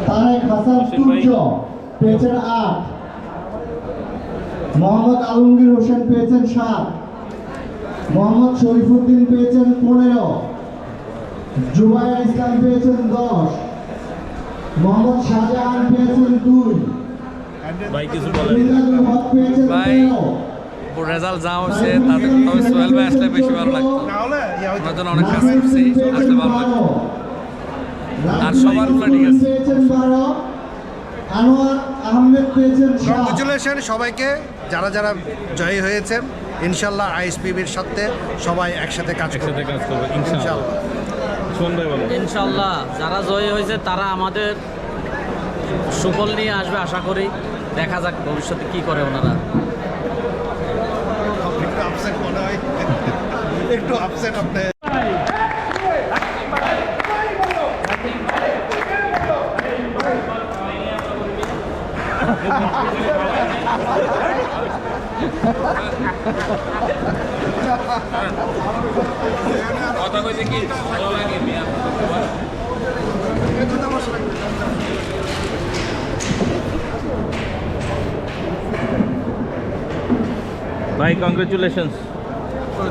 তারেক হাসান সূর্য পেয়েছেন 8, মোহাম্মদ আলমগীর হোসেন পেয়েছেন 7, মোহাম্মদ শরীফুদ্দিন পেয়েছেন 15, জুবাইর ইসলাম পেয়েছেন 10, মোহাম্মদ শাহজাহান পেয়েছেন 2, ভাই কিছু বলেন মিলাদুল হক পেয়েছেন ভাই, 13। রেজাল্ট যা হচ্ছে তাতে তবে সোহেল ভাই আসলে বেশি ভালো লাগতো। ওনার জন্য অনেক কাজ করছি, আসলে ভালো লাগতো। আর সবার উপরে ঠিক আছে। পেয়েছেন 12, আনোয়ার আহমেদ পেয়েছেন 7। কংগ্রেচুলেশন সবাইকে, যারা যারা জয়ী হয়েছেন। ইনশাল্লাহ আইএসপিবির সাথে সবাই একসাথে কাজ করবে। একসাথে কাজ করবো ইনশাআল্লাহ। শোন ভাই বলো। ইনশাল্লাহ যারা জয়ী হয়েছে তারা আমাদের সুফল নিয়ে আসবে আশা করি। দেখা যাক ভবিষ্যতে কি করে ওনারা। একটু আপসেট মনে হয়, একটু আপসেট আপনি। কথা কইছে কি ভালো লাগে মিয়া। ভাই কংগ্রেচুলেশনস।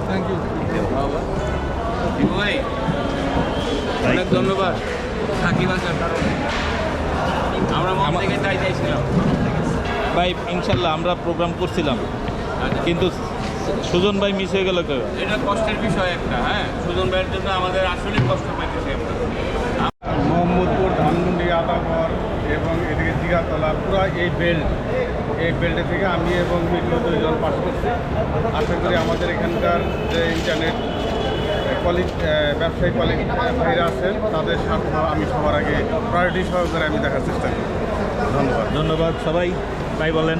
থ্যাংক ইউ ভাই, অনেক ধন্যবাদ। সাকিব আসার কারণে আমরা মন থেকে তাই চাইছিলাম। ভাই ইনশাল্লাহ আমরা প্রোগ্রাম করছিলাম, কিন্তু সুজন ভাই মিস হয়ে গেল কেউ। এটা কষ্টের বিষয় একটা, হ্যাঁ, সুজন ভাইয়ের জন্য আমাদের আসলে কষ্ট পাইতেছি আমরা। মোহাম্মদপুর, ধানমন্ডি, আদাবর এবং এদিকে জিগাতলা পুরো এই বেল্টে থেকে আমি এবং মিঠু 2 জন পাস করছি। আশা করি আমাদের এখানকার যে ইন্টারনেট ব্যবসায়ী কলিগ ভাইরা আছেন তাদের সাথে আমি সবার আগে প্রায়োরিটি সহকারে আমি দেখার চেষ্টা করি। ধন্যবাদ। ধন্যবাদ সবাই। ভাই বলেন।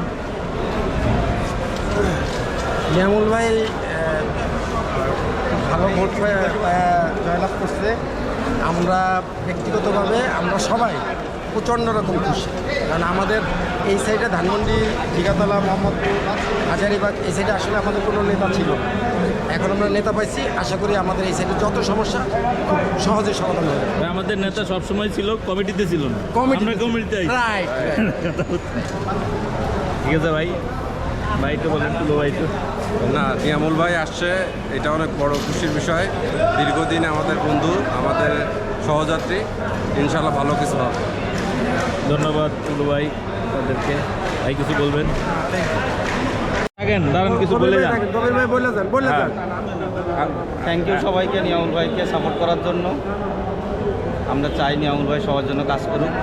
নিয়ামুল ভাই ভালো ভোট জয়লাভ করছে। আমরা ব্যক্তিগতভাবে আমরা সবাই প্রচণ্ড রকম খুশি, কারণ আমাদের এই সাইডে ধানমন্ডি, জিগাতলা, মোহাম্মদপুর, হাজারিবাগ এই সাইডে আসলে আমাদের কোনো নেতা ছিল না। এখন আমরা নেতা পাইছি, আশা করি আমাদের এই সাইডে যত সমস্যা খুব সহজে সমাধান হবে। ভাই আমাদের নেতা সবসময় ছিল, কমিটিতে ছিল না। আমরা কমিটিতে আইছি। রাইট। ঠিক আছে ভাই, ভাই তো বলেন তুলো ভাই তো। না, নিয়ামুল ভাই আসছে, এটা অনেক বড় খুশির বিষয়। দীর্ঘদিন আমাদের বন্ধু, আমাদের সহযাত্রী, ইনশাল্লাহ ভালো কিছু হবে। ধন্যবাদ তুলো ভাই তাদেরকে। ভাই কিছু বলবেন? দাঁড়ান কিছু বলে যান। থ্যাংক ইউ সবাইকে, নিয়ামুল ভাইকে সাপোর্ট করার জন্য। আমরা চাই নিয়ামুল ভাই সবার জন্য কাজ করুক,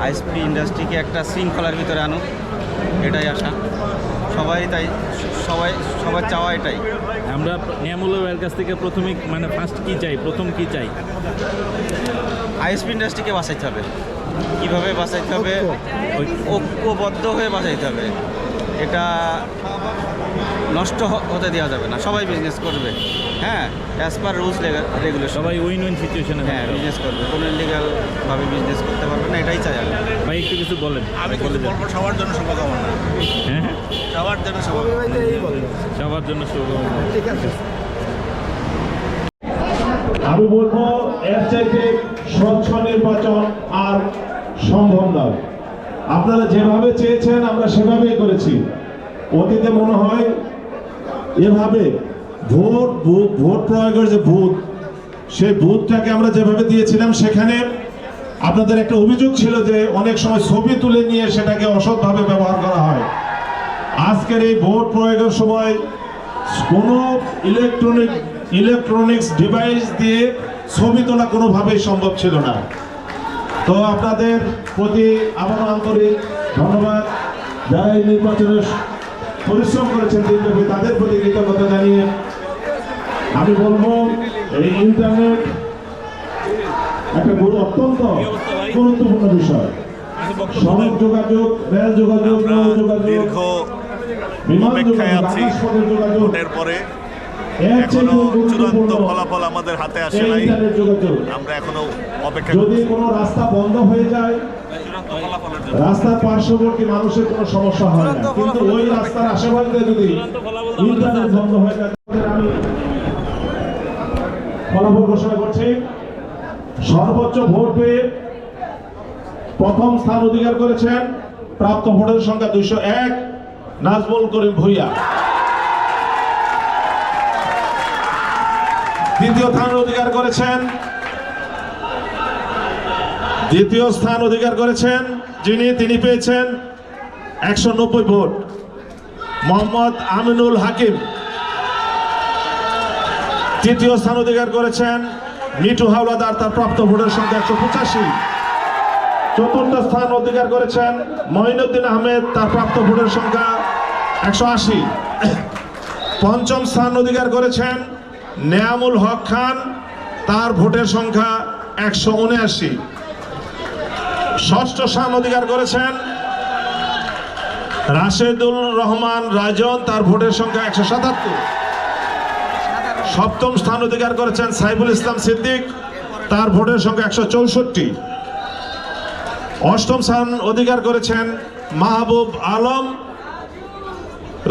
আইএসপি ইন্ডাস্ট্রিকে একটা শৃঙ্খলার ভিতরে আনুক, এটাই আশা সবাই। তাই সবার চাওয়া এটাই। আমরা নিয়ামুল ভাইয়ের কাছ থেকে প্রথমে মানে ফার্স্ট কি চাই, প্রথম কি চাই? আইএসপি ইন্ডাস্ট্রিকে বাঁচাইতে হবে। কীভাবে বাঁচাইতে হবে? ঐক্যবদ্ধ হয়ে বাঁচাইতে হবে। এটা নষ্ট হতে দেওয়া যাবে না। সবাই বিজনেস করবে, হ্যাঁ, অ্যাজ পার রুলস রেগুলেশন। সবাই উইন উইন সিচুয়েশনে হ্যাঁ, বিজনেস করবে, কোনো ইলিগালভাবে বিজনেস করতে পারবে না, এটাই চাই আমি। ভাই একটু কিছু বলেন। আমি কিছু বলবো, সবার জন্য শুভকামনা। হ্যাঁ, সবার জন্য শুভকামনা। সবার জন্য শুভকামনা। ঠিক আছে। আমি বলবো এর চাইতে স্বচ্ছ নির্বাচন আর সম্ভব নয়। আপনারা যেভাবে চেয়েছেন আমরা সেভাবেই করেছি। অতীতে মনে হয় এভাবে ভোট প্রয়োগের যে বুথ, সেই বুথটাকে আমরা যেভাবে দিয়েছিলাম সেখানে আপনাদের একটা অভিযোগ ছিল যে অনেক সময় ছবি তুলে নিয়ে সেটাকে অসৎভাবে ব্যবহার করা হয়। আজকের এই ভোট প্রয়োগের সময় কোনো ইলেকট্রনিক্স ডিভাইস দিয়ে ছবি তোলা কোনোভাবেই সম্ভব ছিল না। তো আপনাদের প্রতি আবারও আন্তরিক ধন্যবাদ। যারা এই নির্বাচনে পরিশ্রম করেছেন দিনব্যাপী, তাদের প্রতি কৃতজ্ঞতা জানিয়ে আমি বলবো এই ইন্টারনেট একটা অত্যন্ত গুরুত্বপূর্ণ বিষয়। সড়ক যোগাযোগ, রেল যোগাযোগ, নৌ যোগাযোগ, বিমান যোগাযোগ, আকাশপথের যোগাযোগ, ভোটের পরে এখনো চূড়ান্ত ফলাফল আমাদের হাতে আসে নাই। আমরা এখনো অপেক্ষা করছি। যদি কোনো রাস্তা বন্ধ হয়ে যায়, রাস্তার পার্শ্ববর্তী মানুষের কোনো সমস্যা হয় না, কিন্তু ওই রাস্তার আশেপাশে যদি ইন্টারনেট বন্ধ হয়ে যায়, আমি ফলাফল ঘোষণা করছি। সর্বোচ্চ ভোট পেয়ে প্রথম স্থান অধিকার করেছেন, প্রাপ্ত ভোটের সংখ্যা 201, নাজমুল করিম ভূঁইয়া। দ্বিতীয় স্থান অধিকার করেছেন তিনি পেয়েছেন 190 ভোট, মোহাম্মদ আমিনুল হাকিম। তৃতীয় স্থান অধিকার করেছেন মিঠু হাওলাদার, তার প্রাপ্ত ভোটের সংখ্যা 185। চতুর্থ স্থান অধিকার করেছেন মঈনুদ্দিন আহমেদ, তার প্রাপ্ত ভোটের সংখ্যা 180। পঞ্চম স্থান অধিকার করেছেন নেয়ামুল হক খান, তার ভোটের সংখ্যা 179। ষষ্ঠ স্থান অধিকার করেছেন রাশেদুল রহমান রাজন, তার ভোটের সংখ্যা 177। সপ্তম স্থান অধিকার করেছেন সাইফুল ইসলাম সিদ্দিক, তার ভোটের সংখ্যা 164। অষ্টম স্থান অধিকার করেছেন মাহবুব আলম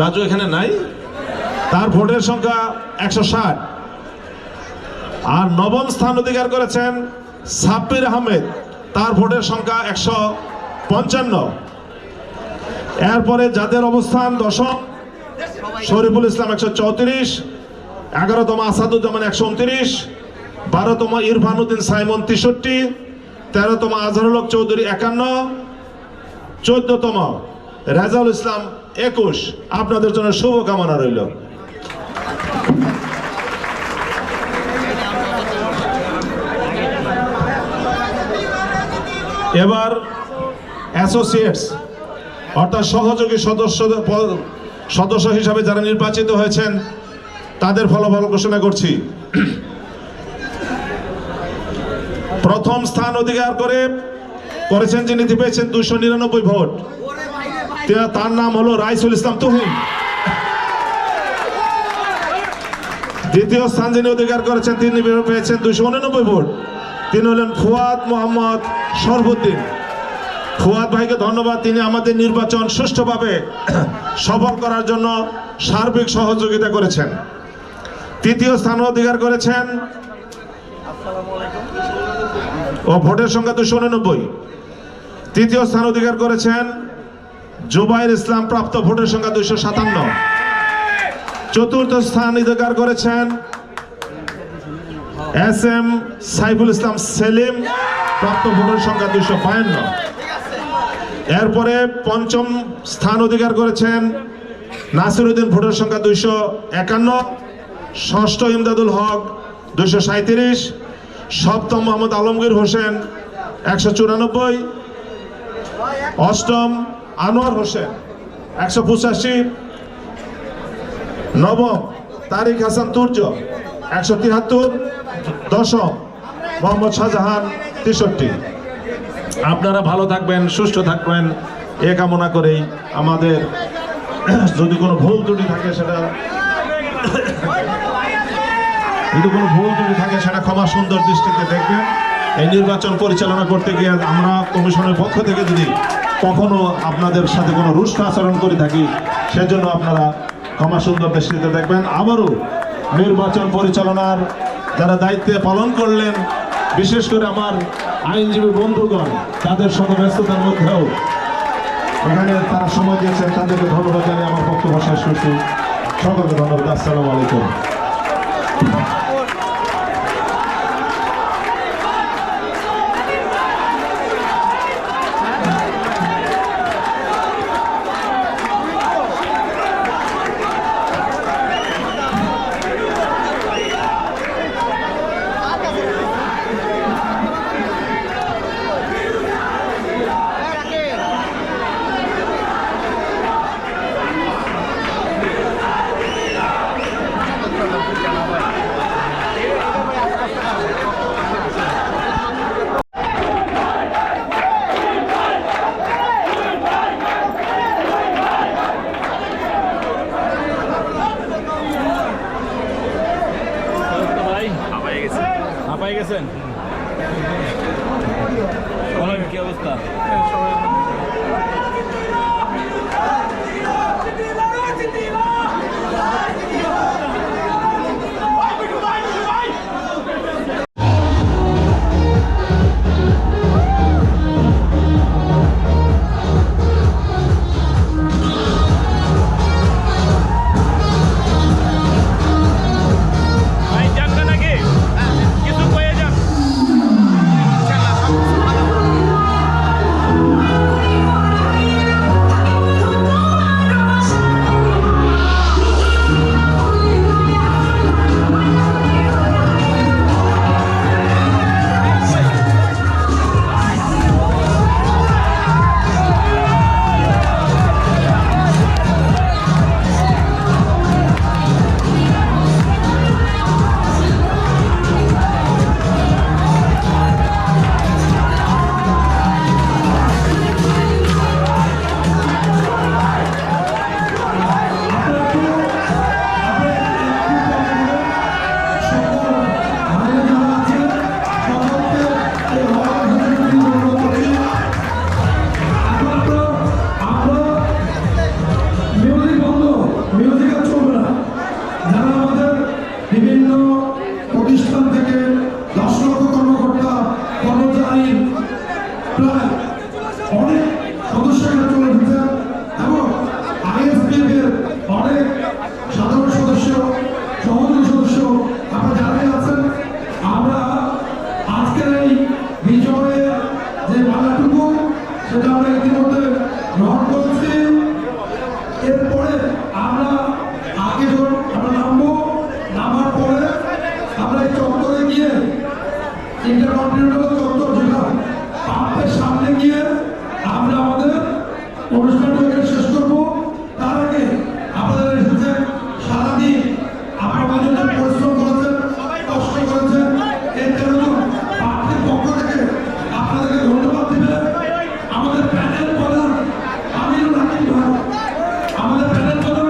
রাজু, এখানে নাই, তার ভোটের সংখ্যা 160। আর নবম স্থান অধিকার করেছেন সাব্বির আহমেদ, তার ভোটের সংখ্যা 155। এরপরে যাদের অবস্থান দশম, শরীফুল ইসলাম 134, 11তম আসাদুজ্জামান 129, 12তম ইরফান উদ্দিন সাইমন 63, 13তম আজহারুল হক চৌধুরী 51, 14তম রেজাউল ইসলাম 21। আপনাদের জন্য শুভকামনা রইল। এবার অ্যাসোসিয়েটস অর্থাৎ সহযোগী সদস্য হিসাবে যারা নির্বাচিত হয়েছেন তাদের ফলাফল ঘোষণা করছি। প্রথম স্থান অধিকার করেছেন যিনি পেয়েছেন 299 ভোট, তার নাম হলো রাইসুল ইসলাম তুহিন। দ্বিতীয় স্থান যিনি অধিকার করেছেন তিনি পেয়েছেন 289 ভোট, তিনি হলেন ফুয়াদ মোহাম্মদ শরফুদ্দিন। ফুয়াদ ভাইকে ধন্যবাদ, তিনি আমাদের নির্বাচন সুষ্ঠুভাবে সফল করার জন্য সার্বিক সহযোগিতা করেছেন। তৃতীয় স্থান অধিকার করেছেন ভোটের সংখ্যা 289। তৃতীয় স্থান অধিকার করেছেন জুবাইর ইসলাম, প্রাপ্ত ভোটের সংখ্যা 257। চতুর্থ স্থান অধিকার করেছেন SM সাইফুল ইসলাম সেলিম, প্রাপ্ত ভোটের সংখ্যা 252। এরপরে পঞ্চম স্থান অধিকার করেছেন নাসিরউদ্দিন, ভোটের সংখ্যা 251। ষষ্ঠ ইমদাদুল হক 237, সপ্তম মোহাম্মদ আলমগীর হোসেন 194, অষ্টম আনোয়ার হোসেন 185, নবম তারিক হাসান তুর্য 173, দশম মোহাম্মদ শাহজাহান 63। আপনারা ভালো থাকবেন, সুস্থ থাকবেন এ কামনা করেই আমাদের যদি কোনো ভুল ত্রুটি থাকে সেটা ক্ষমা সুন্দর দৃষ্টিতে দেখবেন। এই নির্বাচন পরিচালনা করতে গিয়ে আমরা কমিশনের পক্ষ থেকে যদি কখনো আপনাদের সাথে কোনো রুষ্ট আচরণ করে থাকি সেজন্য আপনারা ক্ষমা সুন্দর দৃষ্টিতে দেখবেন। আবারও নির্বাচন পরিচালনার যারা দায়িত্বে পালন করলেন, বিশেষ করে আমার আইনজীবী বন্ধুগণ, তাদের শত ব্যস্ততার মধ্যেও এখানে তারা সময় দিয়েছেন, তাদেরকে ধন্যবাদ জানিয়ে আমার বক্তব্য শেষ করছি। সকলকে ধন্যবাদ। আসসালামু আলাইকুম। বাড়ির প্রায় অনেক সদস্য এখানে চলে এসেছেন এবং আইএসপিএফ এর অনেক সাধারণ সদস্য, সহযোগী সদস্য আপনারা জানাই আছেন। আমরা আজকের এই বিজয়ের যে মালাটুকু সেটা আমরা ইতিমধ্যে গ্রহণ করেছি। এরপরে আমরা আগে যখন আমরা নামার পরে আমরা এই চত্বরে গিয়ে ইন্টারকন্টিনেন্টাল চত্বর যেটা পাম্পের সামনে গিয়ে আমরা আমাদের অনুষ্ঠানটাকে শেষ করবো। তার আগে আপনাদের এসেছে সারাদিন আপনারা যে পরিশ্রম করেছেন, কষ্ট করেছেন, এর জন্য পার্টির পক্ষ থেকে আপনাদেরকে ধন্যবাদ দিবে আমাদের প্যানেল প্রধান আমিনুল হাকিম ভাই। আমাদের প্যানেল প্রধান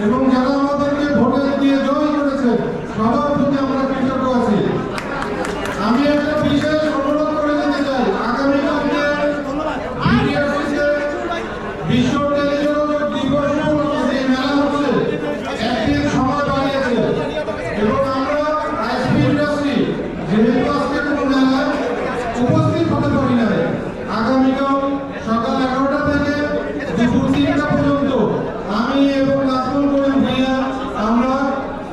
এবং যারা আমাদেরকে ভোটে দিয়ে জয় করেছে সবার প্রতি আমরা কৃতজ্ঞ আছি। আমি একটা বিশেষ অনুরোধ করে দিতে চাই, আগামীকালকে বিশ্ব টেলিযোগাযোগ দিবস যে মেলা হচ্ছে একদিন সময় বাড়িয়েছে এবং আমরা আইএসপি ইন্ডাস্ট্রি যেহেতু আজকে কোনো মেলায় উপস্থিত হতে পারি নাই, আগামীকাল সকাল 11টা থেকে দুপুর 3টা পর্যন্ত আমি এবং নাজমুল করিম ভাইয়া আমরা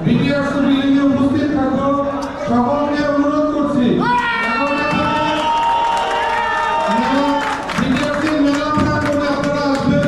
বিটিআরস বিল্ডিংয়ে উপস্থিত থাকবো। সকলকে অনুরোধ করছি বিটিআরসির মেলা মেলা করে আপনারা আসবেন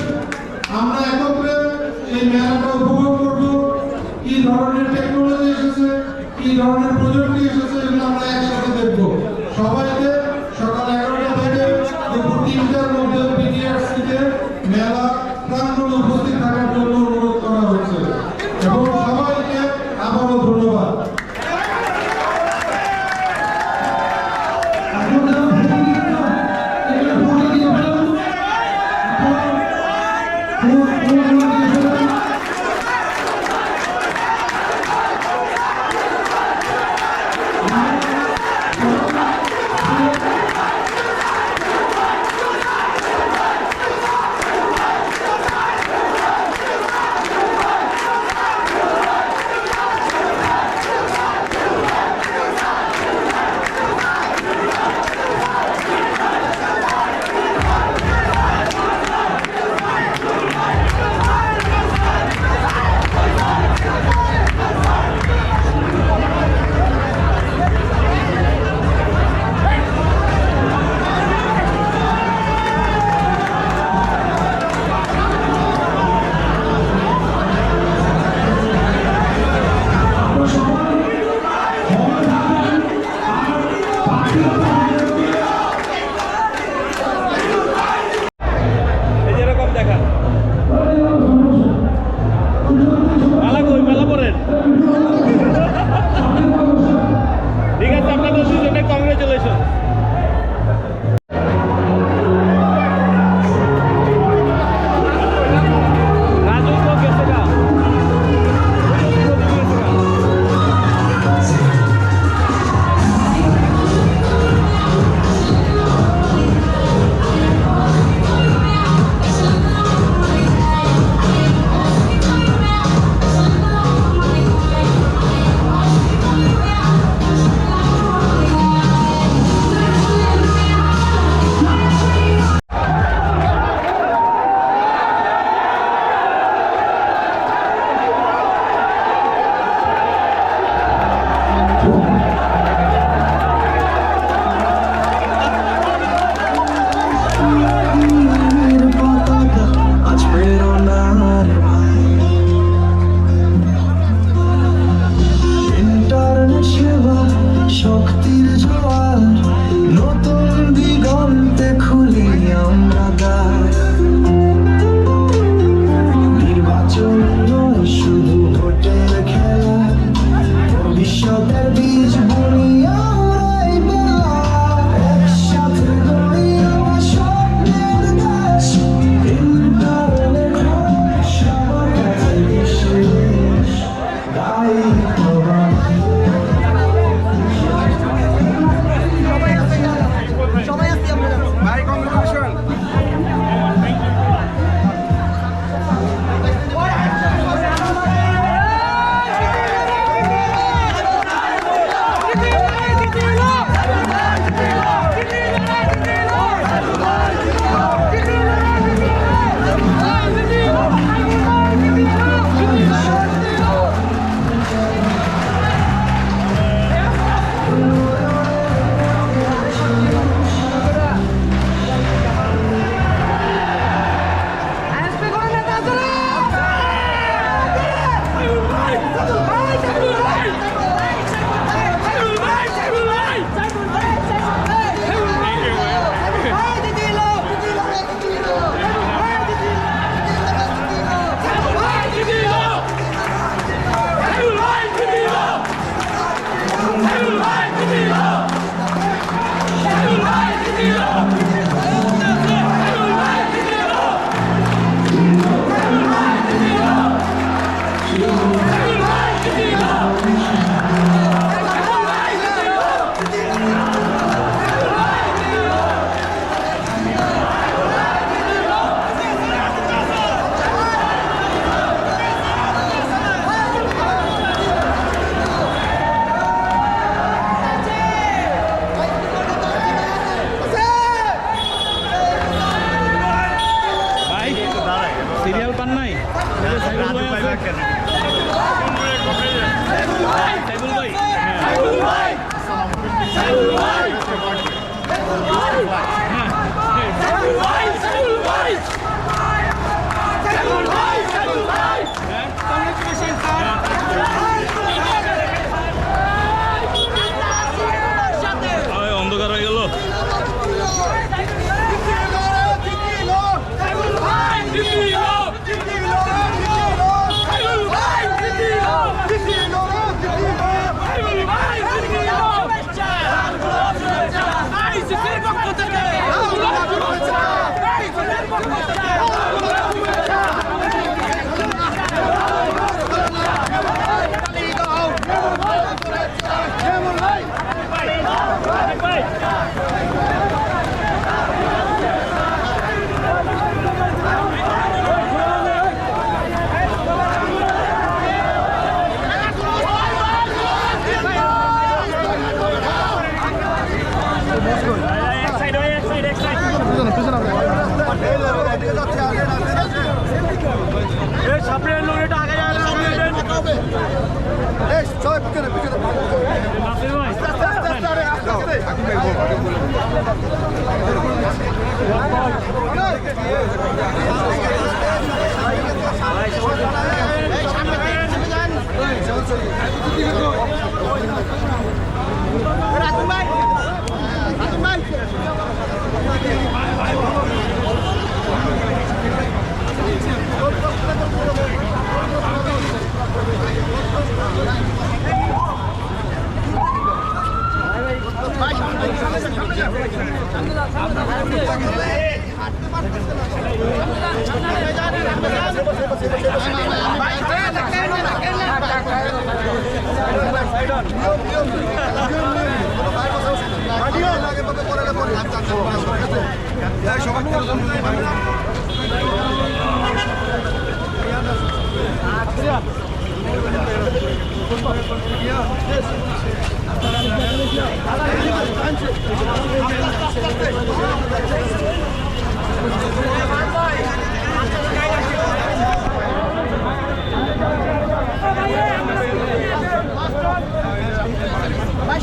রাজু ভাই ব্যাখ্যা দিন। অন্ধকার হয়ে গেল।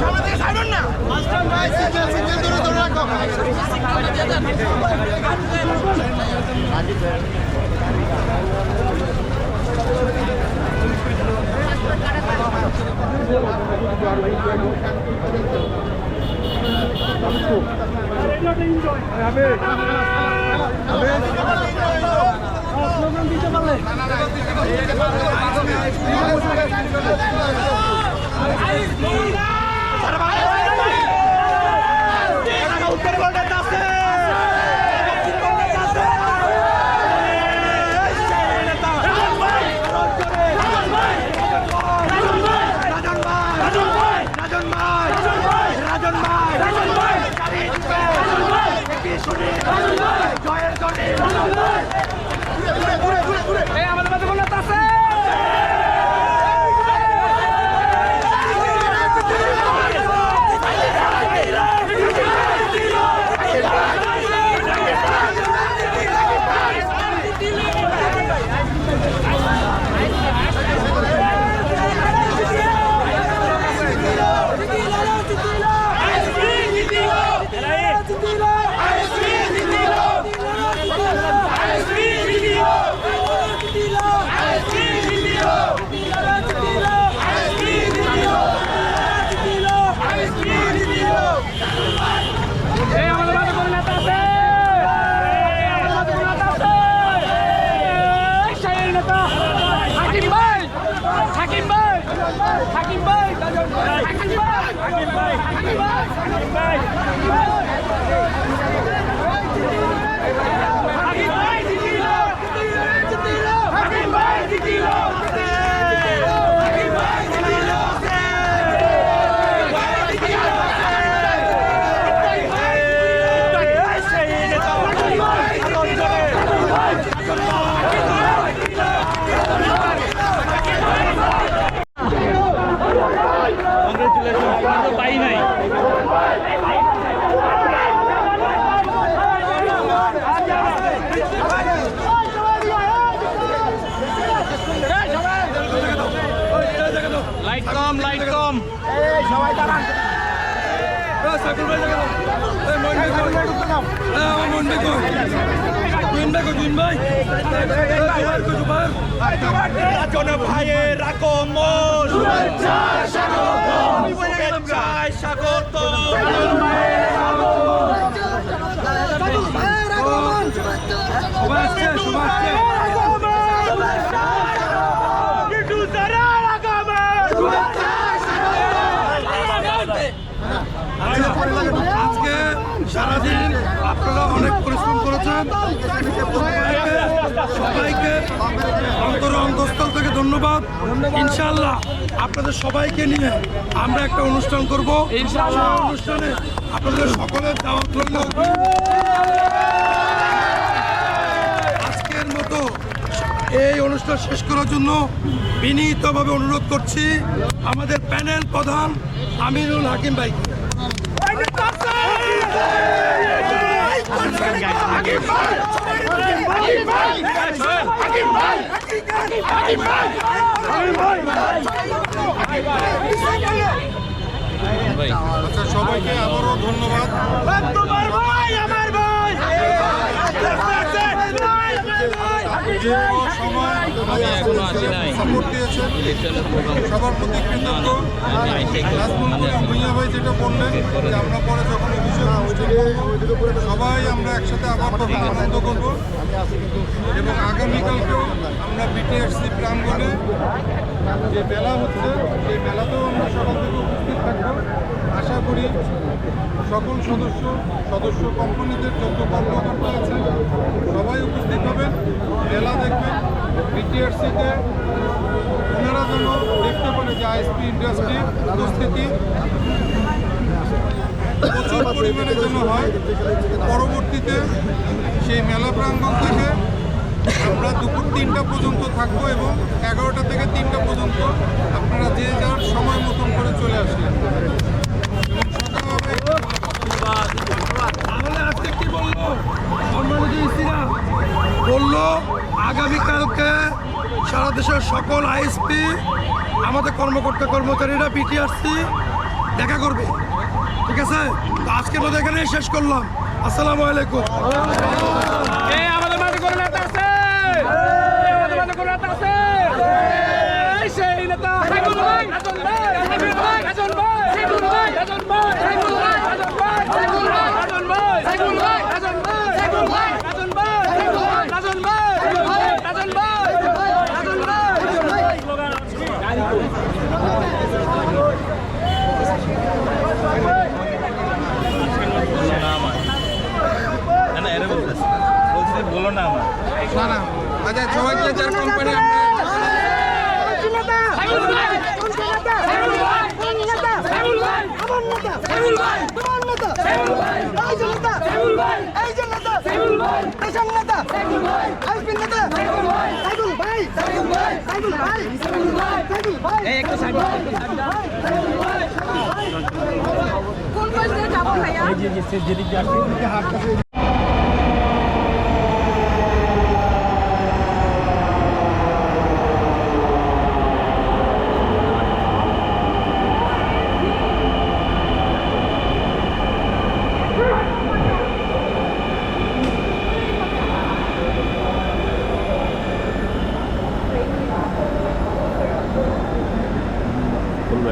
আমাদের ভাইয়ের আগমন শুভেচ্ছায় স্বাগত আজকে সারাদিন আপনারা অনেক পরিশ্রম করেছেন, সবাইকে অন্তঃস্থল থেকে ধন্যবাদ। ইনশাআল্লাহ আপনাদের সবাইকে নিয়ে আমরা একটা অনুষ্ঠান করব। ইনশাআল্লাহ অনুষ্ঠানে আপনাদের সকলের দাওয়াত রইল। আজকের মতো এই অনুষ্ঠান শেষ করার জন্য বিনীতভাবে অনুরোধ করছি আমাদের প্যানেল প্রধান আমিনুল হাকিম ভাই। সবাইকে আবারও ধন্যবাদ। সাপোর্ট দিয়েছেন সবার প্রতি কৃতজ্ঞ। ভূঁইয়া ভাই যেটা বললেন যে আমরা পরে যখন অভিষেক অনুষ্ঠান করবো সবাই আমরা একসাথে আবার তখন আনন্দ করবো এবং আগামীকালকেও আমরা বিটিআরসি প্রাঙ্গণে যে মেলা হচ্ছে সেই মেলাতেও আমরা সকাল থেকে উপস্থিত থাকবো। আশা করি সকল সদস্য কোম্পানিদের যত কর্মকর্তা আছেন সবাই উপস্থিত হবেন, মেলা দেখবেন। বিটিআরসিতে ওনারা যেন দেখতে পারে যে আইএসপি ইন্ডাস্ট্রির উপস্থিতি প্রচুর পরিমাণে যেন হয়। পরবর্তীতে সেই মেলা প্রাঙ্গণ থেকে আমরা দুপুর 3টা পর্যন্ত থাকবো এবং 11টা থেকে 3টা পর্যন্ত আপনারা যে যার সময় মতন করে চলে আসলেন। তাহলে আজকে কি বললো সম্মানিত ইসিরা বললো আগামীকালকে সারা দেশের সকল আইএসপি আমাদের কর্মচারীরা বিটিআরসি দেখা করবে। ঠিক আছে, তো আজকের মতো এখানে শেষ করলাম। আসসালামু আলাইকুম। আমাদের মাঝে কোনো নেতা আছে, আমাদের মাঝে কোনো নেতা আছে, সেই নেতা সাইকুল ভাই, রাজন ভাই, সাইকুল ভাই, রাজন ভাই, সাইকুল ভাই, রাজন ভাই, সাইকুল ভাই, রাজন ভাই, সাইকুল ভাই, রাজন ভাই, সাইকুল ভাই, রাজন ভাই, সাইকুল ভাই, রাজন ভাই, সাইকুল ভাই, রাজন ভাই, সাইকুল ভাই, রাজন ভাই, রাজন ভাই, স্লোগান বলো না আমার না আচ্ছা সবাইকে যার কোম্পানি কোন পাশ দিয়ে যাবো ভাইয়া? বলবো